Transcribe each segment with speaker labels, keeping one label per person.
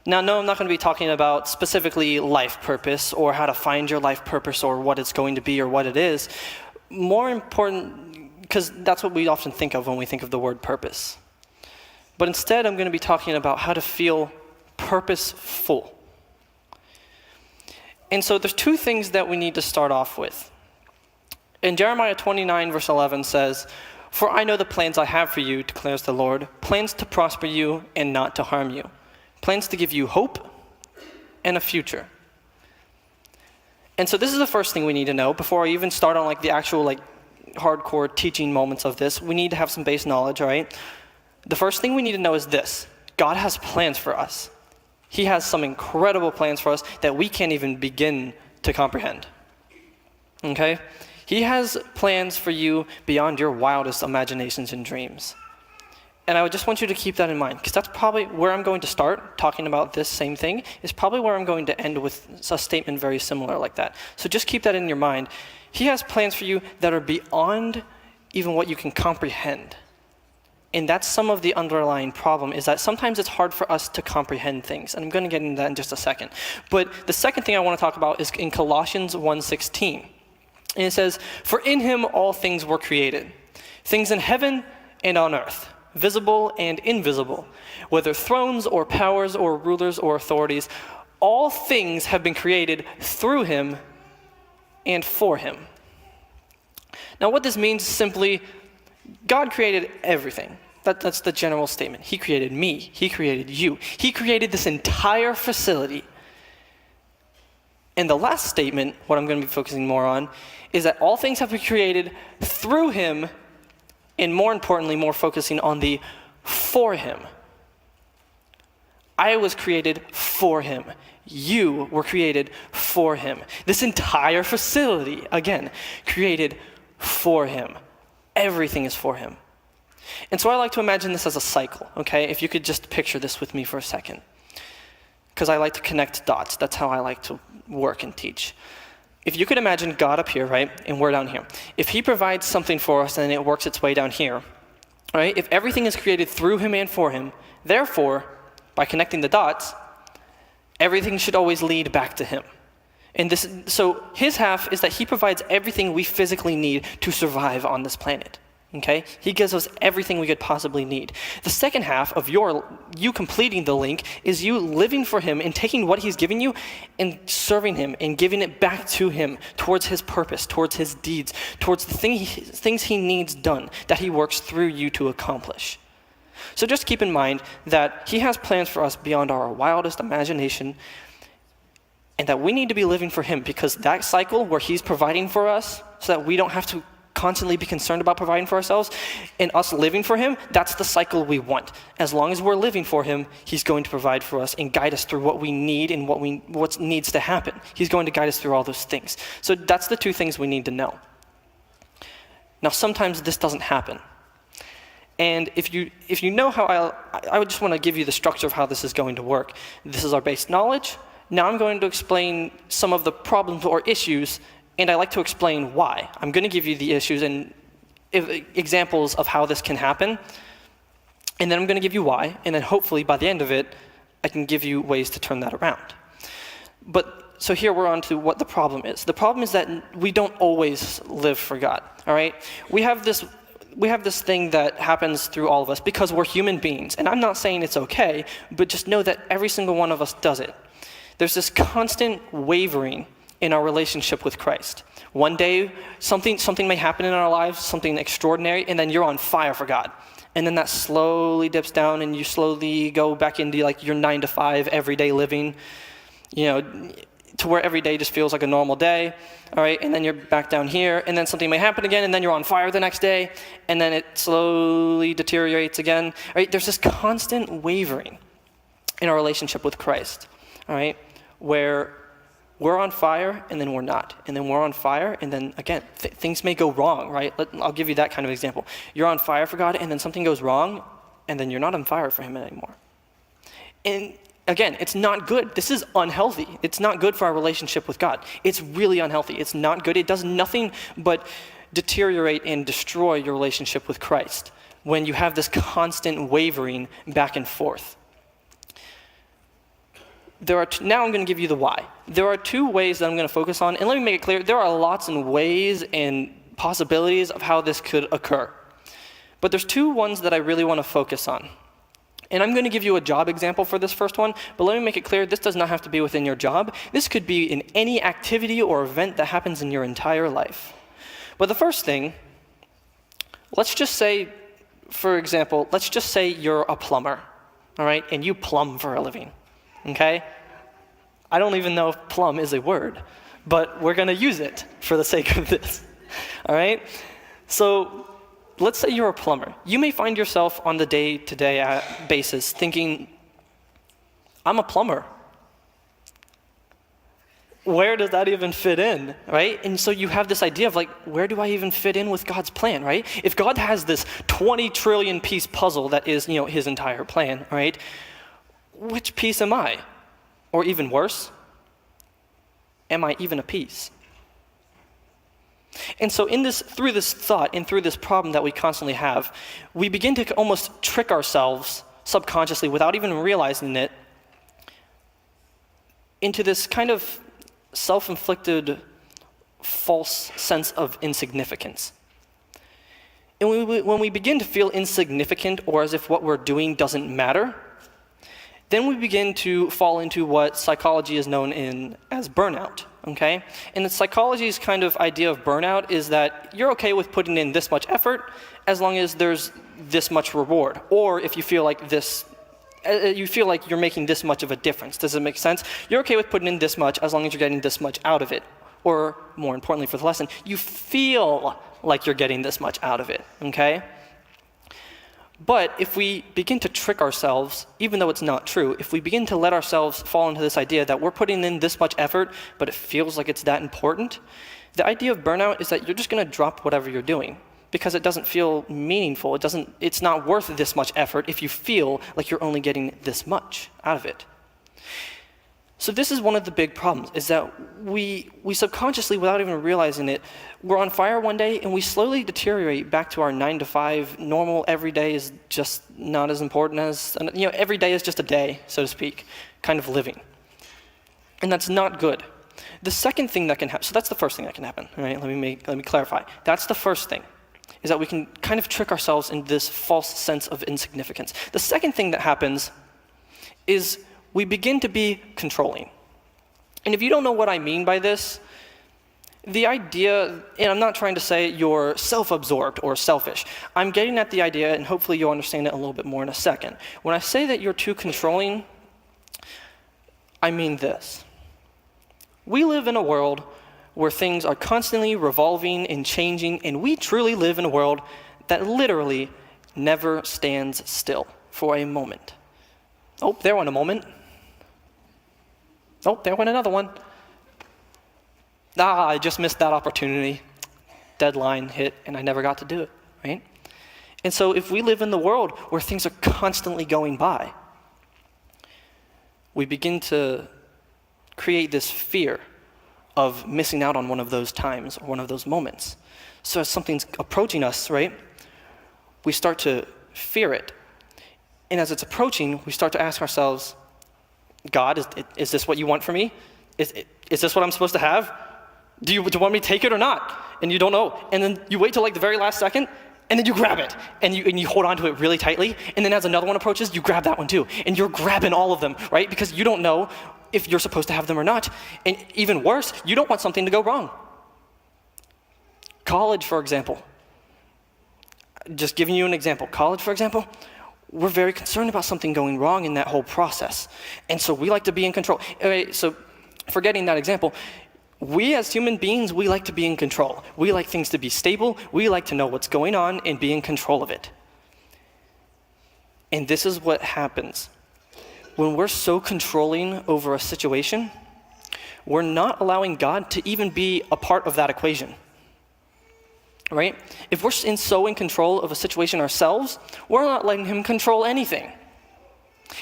Speaker 1: Now, no, I'm not going to be talking about specifically life purpose or how to find your life purpose or what it's going to be or what it is. More important, because that's what we often think of when we think of the word purpose. But instead, I'm going to be talking about how to feel purposeful. And so there's two things that we need to start off with. In Jeremiah 29, verse 11 says, "For I know the plans I have for you, declares the Lord, plans to prosper you and not to harm you, plans to give you hope and a future." And so this is the first thing we need to know before I even start on the actual hardcore teaching moments of this. We need to have some base knowledge, all right? The first thing we need to know is this: God has plans for us. He has some incredible plans for us that we can't even begin to comprehend. Okay? He has plans for you beyond your wildest imaginations and dreams. And I would just want you to keep that in mind, because that's probably where I'm going to start talking about this same thing, is probably where I'm going to end with a statement very similar like that. So just keep that in your mind. He has plans for you that are beyond even what you can comprehend. And that's some of the underlying problem, is that sometimes it's hard for us to comprehend things. And I'm going to get into that in just a second. But the second thing I want to talk about is in Colossians 1:16. And it says, "For in him all things were created, things in heaven and on earth, visible and invisible, whether thrones or powers or rulers or authorities, all things have been created through him and for him." Now what this means is simply, God created everything. That's the general statement. He created me. He created you. He created this entire facility. And the last statement, what I'm going to be focusing more on, is that all things have been created through him, and more importantly, more focusing on the for him. I was created for him. You were created for him. This entire facility, again, created for him. Everything is for him. And so I like to imagine this as a cycle, okay? If you could just picture this with me for a second. Because I like to connect dots. That's how I like to work and teach. If you could imagine God up here, right, and we're down here. If he provides something for us and it works its way down here, right? If everything is created through him and for him, therefore, by connecting the dots, everything should always lead back to him. And so his half is that he provides everything we physically need to survive on this planet. Okay? He gives us everything we could possibly need. The second half of you completing the link is you living for him and taking what he's given you and serving him and giving it back to him towards his purpose, towards his deeds, towards the things he needs done that he works through you to accomplish. So just keep in mind that he has plans for us beyond our wildest imagination, and that we need to be living for him, because that cycle where he's providing for us so that we don't have to constantly be concerned about providing for ourselves, and us living for him, that's the cycle we want. As long as we're living for him, he's going to provide for us and guide us through what we need and what needs to happen. He's going to guide us through all those things. So that's the two things we need to know. Now, sometimes this doesn't happen. And if you know how I would just want to give you the structure of how this is going to work. This is our base knowledge. Now I'm going to explain some of the problems or issues, and I like to explain why. I'm going to give you the issues and examples of how this can happen, and then I'm going to give you why, and then hopefully by the end of it, I can give you ways to turn that around. So here we're on to what the problem is. The problem is that we don't always live for God, all right? We have this thing that happens through all of us because we're human beings, and I'm not saying it's okay, but just know that every single one of us does it. There's this constant wavering in our relationship with Christ. One day, something may happen in our lives, something extraordinary, and then you're on fire for God. And then that slowly dips down, and you slowly go back into your 9-to-5 everyday living, to where every day just feels like a normal day, all right? And then you're back down here, and then something may happen again, and then you're on fire the next day, and then it slowly deteriorates again, all right? There's this constant wavering in our relationship with Christ, all right? Where we're on fire, and then we're not. And then we're on fire, and then, again, things may go wrong, right? I'll give you that kind of example. You're on fire for God, and then something goes wrong, and then you're not on fire for him anymore. And again, it's not good. This is unhealthy. It's not good for our relationship with God. It's really unhealthy. It's not good. It does nothing but deteriorate and destroy your relationship with Christ when you have this constant wavering back and forth. now I'm going to give you the why. There are two ways that I'm going to focus on, and let me make it clear, there are lots and ways and possibilities of how this could occur. But there's two ones that I really want to focus on. And I'm going to give you a job example for this first one, but let me make it clear, this does not have to be within your job. This could be in any activity or event that happens in your entire life. But the first thing, let's just say, for example, let's just say you're a plumber, all right, and you plumb for a living, okay? I don't even know if plumb is a word, but we're going to use it for the sake of this, all right? So let's say you're a plumber. You may find yourself on the day-to-day basis thinking, I'm a plumber. Where does that even fit in, right? And so you have this idea of like, where do I even fit in with God's plan, right? If God has this 20 trillion piece puzzle that is, his entire plan, right? Which piece am I? Or even worse, am I even a piece? And so through this thought and through this problem that we constantly have, we begin to almost trick ourselves subconsciously without even realizing it into this kind of self-inflicted false sense of insignificance. And when we begin to feel insignificant or as if what we're doing doesn't matter, then we begin to fall into what psychology is known as burnout, okay? And the psychology's kind of idea of burnout is that you're okay with putting in this much effort as long as there's this much reward. Or if you feel like you're making this much of a difference. Does it make sense? You're okay with putting in this much as long as you're getting this much out of it. Or more importantly for the lesson, you feel like you're getting this much out of it, okay? But if we begin to trick ourselves, even though it's not true, if we begin to let ourselves fall into this idea that we're putting in this much effort, but it feels like it's that important, the idea of burnout is that you're just going to drop whatever you're doing because it doesn't feel meaningful. It's not worth this much effort if you feel like you're only getting this much out of it. So this is one of the big problems, is that we subconsciously, without even realizing it, we're on fire one day and we slowly deteriorate back to our 9-to-5 normal. Every day is just not as important as, every day is just a day, so to speak, kind of living. And that's not good. The second thing that can happen, so that's the first thing that can happen, all right? Let me clarify. That's the first thing, is that we can kind of trick ourselves into this false sense of insignificance. The second thing that happens is we begin to be controlling. And if you don't know what I mean by this, the idea, and I'm not trying to say you're self-absorbed or selfish. I'm getting at the idea, and hopefully you'll understand it a little bit more in a second. When I say that you're too controlling, I mean this. We live in a world where things are constantly revolving and changing, and we truly live in a world that literally never stands still for a moment. Oh, there went a moment. Oh, there went another one. I just missed that opportunity. Deadline hit, and I never got to do it, right? And so if we live in the world where things are constantly going by, we begin to create this fear of missing out on one of those times or one of those moments. So as something's approaching us, right, we start to fear it. And as it's approaching, we start to ask ourselves, God, is this what you want for me? Is this what I'm supposed to have? Do you want me to take it or not? And you don't know. And then you wait till like the very last second, and then you grab it. And you hold on to it really tightly. And then as another one approaches, you grab that one too. And you're grabbing all of them, right? Because you don't know if you're supposed to have them or not. And even worse, you don't want something to go wrong. College, for example. Just giving you an example. College, for example, we're very concerned about something going wrong in that whole process. And so we like to be in control. Okay, so forgetting that example, we as human beings, we like to be in control. We like things to be stable. We like to know what's going on and be in control of it. And this is what happens. When we're so controlling over a situation, we're not allowing God to even be a part of that equation. Right? If we're so in control of a situation ourselves, we're not letting him control anything.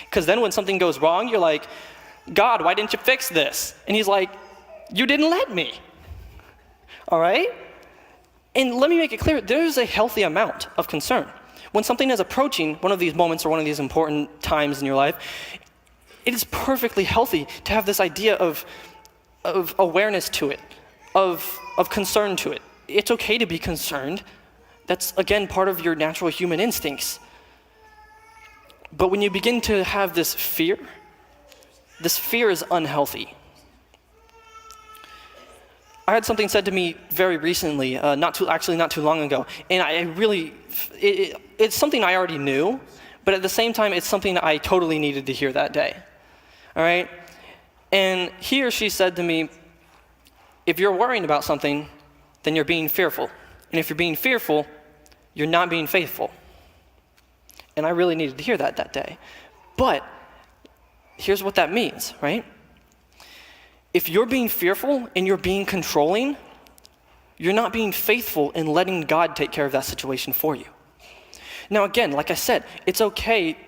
Speaker 1: Because then when something goes wrong, you're like, God, why didn't you fix this? And he's like, you didn't let me. All right? And let me make it clear, there's a healthy amount of concern. When something is approaching one of these moments or one of these important times in your life, It is perfectly healthy to have this idea of awareness to it, of concern to it. It's okay to be concerned. That's, again, part of your natural human instincts. But when you begin to have this fear is unhealthy. I had something said to me very recently, not too long ago, and it's something I already knew, but at the same time, it's something I totally needed to hear that day. All right? And he or she said to me, if you're worrying about something, then you're being fearful. And if you're being fearful, you're not being faithful. And I really needed to hear that day. But here's what that means, right? If you're being fearful and you're being controlling, you're not being faithful in letting God take care of that situation for you. Now again, like I said, it's okay.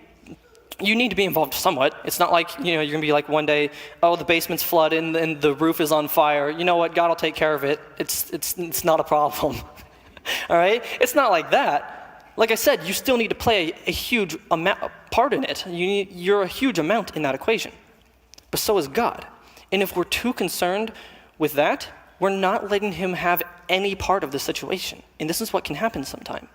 Speaker 1: You need to be involved somewhat. It's not like, you're gonna be like one day, oh, the basement's flooded and the roof is on fire. You know what, God will take care of it. It's not a problem. All right? It's not like that. Like I said, you still need to play a huge part in it. You're a huge amount in that equation. But so is God. And if we're too concerned with that, we're not letting him have any part of the situation. And this is what can happen sometime.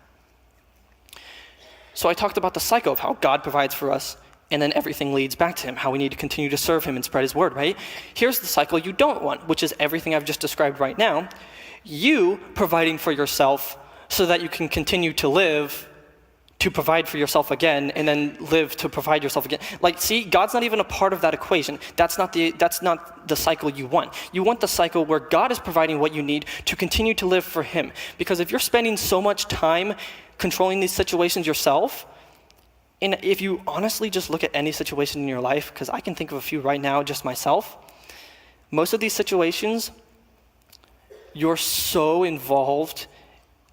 Speaker 1: So I talked about the cycle of how God provides for us, and then everything leads back to him, how we need to continue to serve him and spread his word, right? Here's the cycle you don't want, which is everything I've just described right now. You providing for yourself so that you can continue to live to provide for yourself again, and then live to provide yourself again. Like, see, God's not even a part of that equation. That's not the cycle you want. You want the cycle where God is providing what you need to continue to live for him. Because if you're spending so much time controlling these situations yourself, and if you honestly just look at any situation in your life, because I can think of a few right now, just myself, most of these situations, you're so involved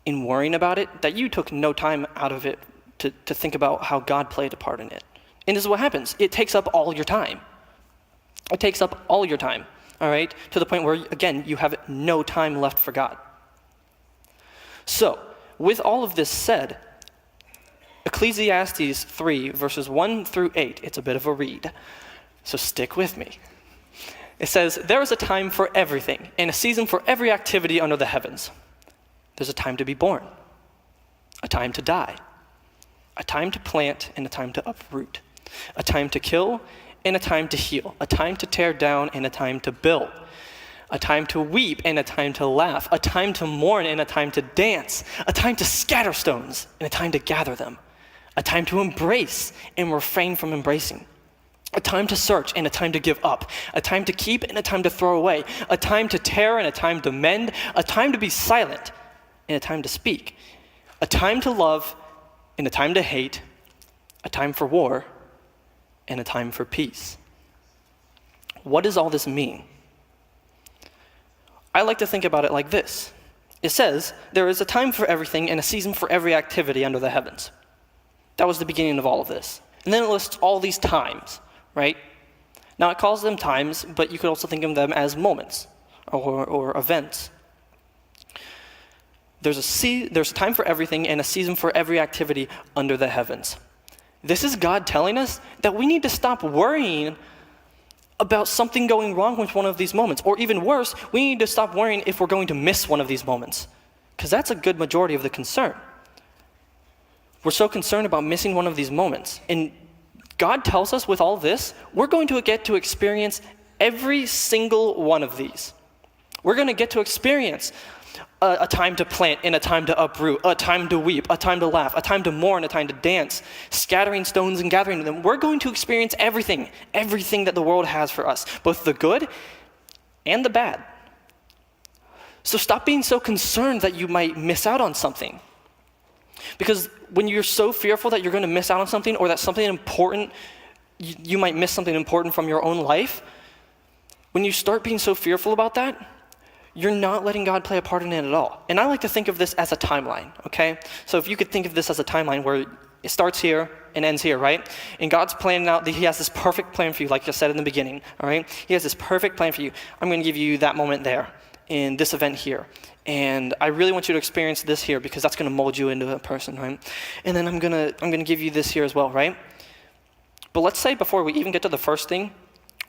Speaker 1: in worrying about it that you took no time out of it to think about how God played a part in it. And this is what happens. It takes up all your time. It takes up all your time, all right? To the point where, again, you have no time left for God. So, with all of this said, Ecclesiastes 3, verses 1 through 8, it's a bit of a read, so stick with me. It says, there is a time for everything, and a season for every activity under the heavens. There's a time to be born, a time to die, a time to plant and a time to uproot, a time to kill and a time to heal, a time to tear down and a time to build, a time to weep and a time to laugh, a time to mourn and a time to dance, a time to scatter stones and a time to gather them, a time to embrace and refrain from embracing, a time to search and a time to give up, a time to keep and a time to throw away, a time to tear and a time to mend, a time to be silent and a time to speak, a time to love and a time to hate, a time for war and a time for peace. What does all this mean? I like to think about it like this. It says, there is a time for everything and a season for every activity under the heavens. That was the beginning of all of this. And then it lists all these times, right? Now it calls them times, but you could also think of them as moments or events. There's a time for everything and a season for every activity under the heavens. This is God telling us that we need to stop worrying about something going wrong with one of these moments. Or even worse, we need to stop worrying if we're going to miss one of these moments. Because that's a good majority of the concern. We're so concerned about missing one of these moments. And God tells us with all this, we're going to get to experience every single one of these. We're going to get to experience a time to plant and a time to uproot, a time to weep, a time to laugh, a time to mourn, a time to dance, scattering stones and gathering them. We're going to experience everything that the world has for us, both the good and the bad. So stop being so concerned that you might miss out on something. Because when you're so fearful that you're going to miss out on something, or that something important, you might miss something important from your own life, when you start being so fearful about that, you're not letting God play a part in it at all. And I like to think of this as a timeline, okay? So if you could think of this as a timeline where it starts here and ends here, right? And God's planning out, he has this perfect plan for you, like I said in the beginning, all right? He has this perfect plan for you. I'm going to give you that moment there, in this event here. And I really want you to experience this here because that's going to mold you into a person, right? And then I'm going to give you this here as well, right? But let's say before we even get to the first thing,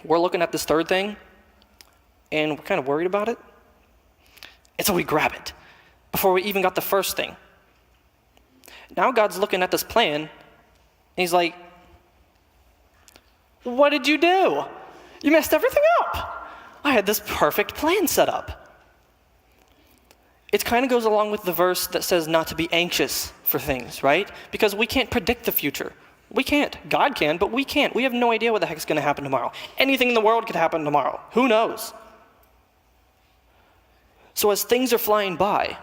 Speaker 1: we're looking at this third thing, and we're kind of worried about it. And so we grab it before we even got the first thing. Now God's looking at this plan, and he's like, what did you do? You messed everything up. I had this perfect plan set up. It kind of goes along with the verse that says not to be anxious for things, right? Because we can't predict the future. We can't. God can, but we can't. We have no idea what the heck's going to happen tomorrow. Anything in the world could happen tomorrow. Who knows? So as things are flying by,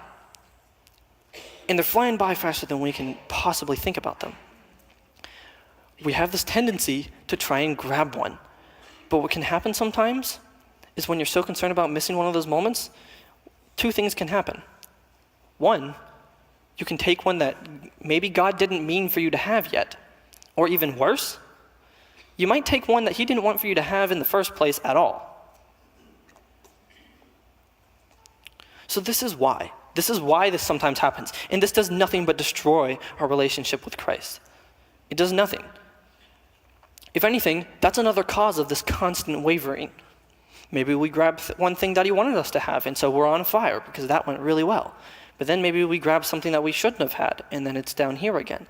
Speaker 1: and they're flying by faster than we can possibly think about them, we have this tendency to try and grab one. But what can happen sometimes is when you're so concerned about missing one of those moments, two things can happen. One, you can take one that maybe God didn't mean for you to have yet. Or even worse, you might take one that he didn't want for you to have in the first place at all. So this is why. This is why this sometimes happens. And this does nothing but destroy our relationship with Christ. It does nothing. If anything, that's another cause of this constant wavering. Maybe we grab one thing that he wanted us to have, and so we're on fire because that went really well. But then maybe we grab something that we shouldn't have had, and then it's down here again.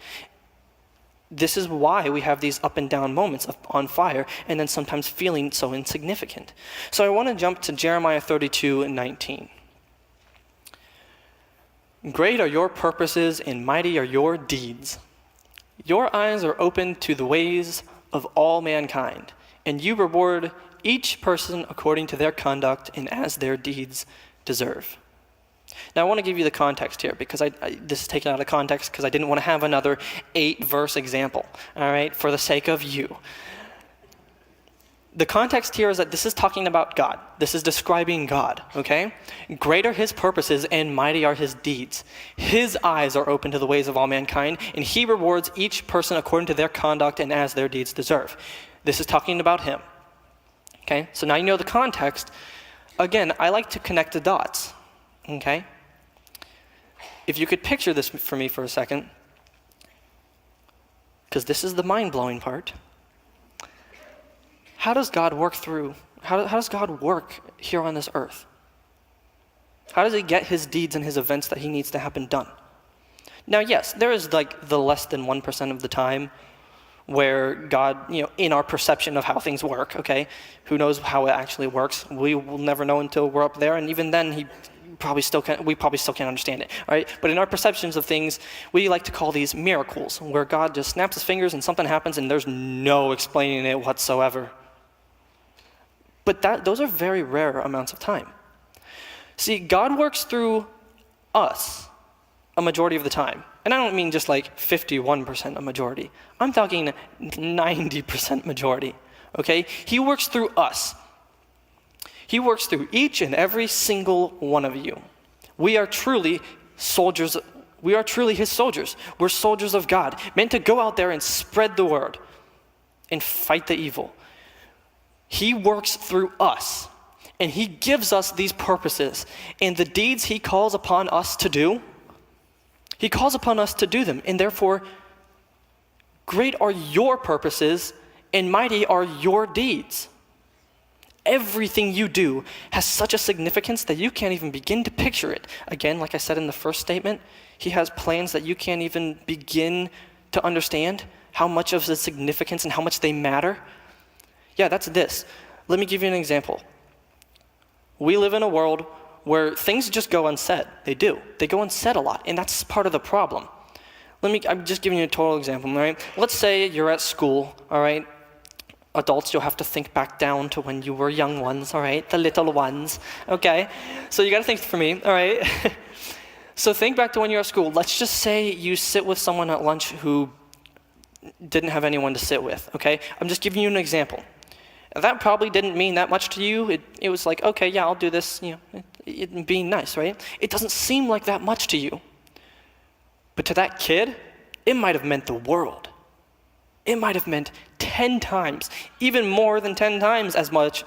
Speaker 1: This is why we have these up and down moments of on fire, and then sometimes feeling so insignificant. So I want to jump to Jeremiah 32:19. Great are your purposes, and mighty are your deeds. Your eyes are open to the ways of all mankind, and you reward each person according to their conduct and as their deeds deserve. Now I want to give you the context here because this is taken out of context because I didn't want to have another 8-verse example, all right, for the sake of you. The context here is that this is talking about God. This is describing God, okay? Great are his purposes and mighty are his deeds. His eyes are open to the ways of all mankind, and he rewards each person according to their conduct and as their deeds deserve. This is talking about him, okay? So now you know the context. Again, I like to connect the dots, okay? If you could picture this for me for a second, because this is the mind-blowing part. How does God work here on this earth? How does he get his deeds and his events that he needs to happen done? Now, yes, there is like the less than 1% of the time where God, in our perception of how things work, okay? Who knows how it actually works? We will never know until we're up there, and even then we probably still can't understand it, all right? But in our perceptions of things, we like to call these miracles, where God just snaps his fingers and something happens and there's no explaining it whatsoever. But those are very rare amounts of time. See, God works through us a majority of the time. And I don't mean just like 51% a majority. I'm talking 90% majority, okay? He works through us. He works through each and every single one of you. We are truly soldiers. We are truly his soldiers. We're soldiers of God, meant to go out there and spread the word and fight the evil. He works through us, and he gives us these purposes. And the deeds he calls upon us to do, he calls upon us to do them. And therefore, great are your purposes, and mighty are your deeds. Everything you do has such a significance that you can't even begin to picture it. Again, like I said in the first statement, he has plans that you can't even begin to understand how much of the significance and how much they matter. Yeah, that's this. Let me give you an example. We live in a world where things just go unsaid. They do. They go unsaid a lot, and that's part of the problem. I'm just giving you a total example, all right? Let's say you're at school, all right? Adults, you'll have to think back down to when you were young ones, all right? The little ones, okay? So you got to think for me, all right? So think back to when you're at school. Let's just say you sit with someone at lunch who didn't have anyone to sit with, okay? I'm just giving you an example. That probably didn't mean that much to you. It was like, okay, yeah, I'll do this, it being nice, right? It doesn't seem like that much to you. But to that kid, it might have meant the world. It might have meant 10 times, even more than 10 times as much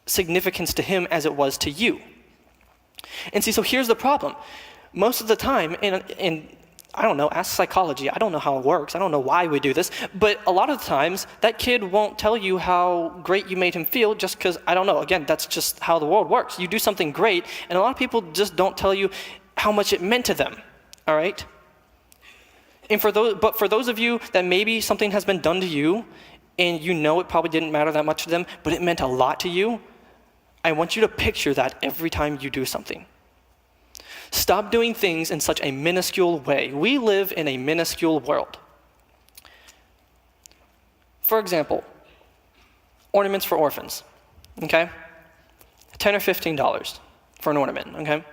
Speaker 1: significance to him as it was to you. And see, so here's the problem. Most of the time, and I don't know, ask psychology. I don't know how it works. I don't know why we do this. But a lot of times, that kid won't tell you how great you made him feel just because, I don't know, again, that's just how the world works. You do something great, and a lot of people just don't tell you how much it meant to them, all right? And for those of you that maybe something has been done to you, and you know it probably didn't matter that much to them, but it meant a lot to you, I want you to picture that every time you do something. Stop doing things in such a minuscule way. We live in a minuscule world. For example, ornaments for orphans, okay? $10 or $15 for an ornament, okay?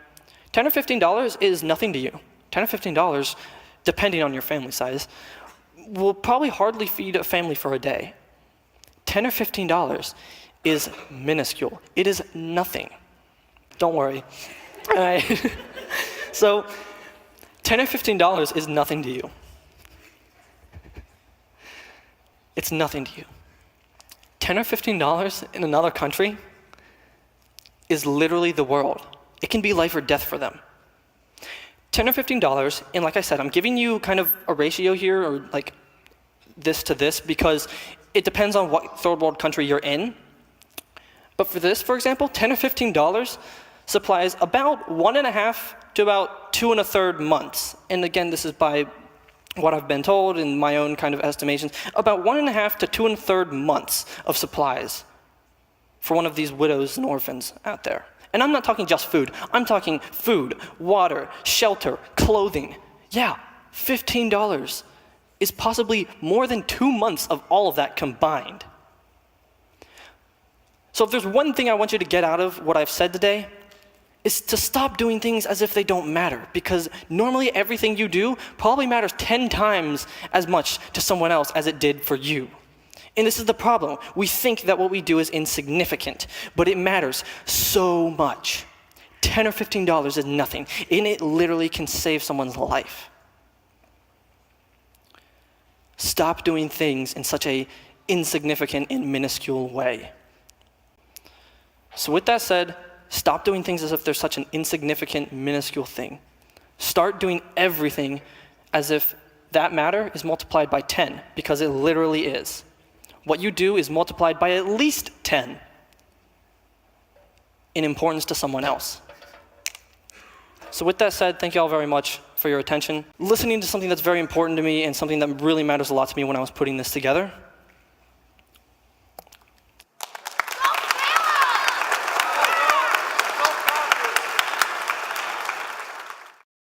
Speaker 1: $10 or $15 is nothing to you. $10 or $15, depending on your family size, will probably hardly feed a family for a day. $10 or $15 is minuscule. It is nothing. Don't worry. All right. So $10 or $15 is nothing to you. It's nothing to you. $10 or $15 in another country is literally the world. It can be life or death for them. $10 or $15, and like I said, I'm giving you kind of a ratio here, or like this to this, because it depends on what third world country you're in. But for this, for example, $10 or $15 supplies about 1.5 to about 2 1/3 months. And again, this is by what I've been told and my own kind of estimations, about 1.5 to 2 1/3 months of supplies for one of these widows and orphans out there. And I'm not talking just food. I'm talking food, water, shelter, clothing. Yeah, $15 is possibly more than 2 months of all of that combined. So if there's one thing I want you to get out of what I've said today, is to stop doing things as if they don't matter, because normally everything you do probably matters 10 times as much to someone else as it did for you. And this is the problem. We think that what we do is insignificant, but it matters so much. $10 or $15 is nothing, and it literally can save someone's life. Stop doing things in such a insignificant and minuscule way. So with that said, stop doing things as if they're such an insignificant, minuscule thing. Start doing everything as if that matter is multiplied by 10, because it literally is. What you do is multiplied by at least 10 in importance to someone else. So with that said, thank you all very much for your attention. Listening to something that's very important to me and something that really matters a lot to me when I was putting this together.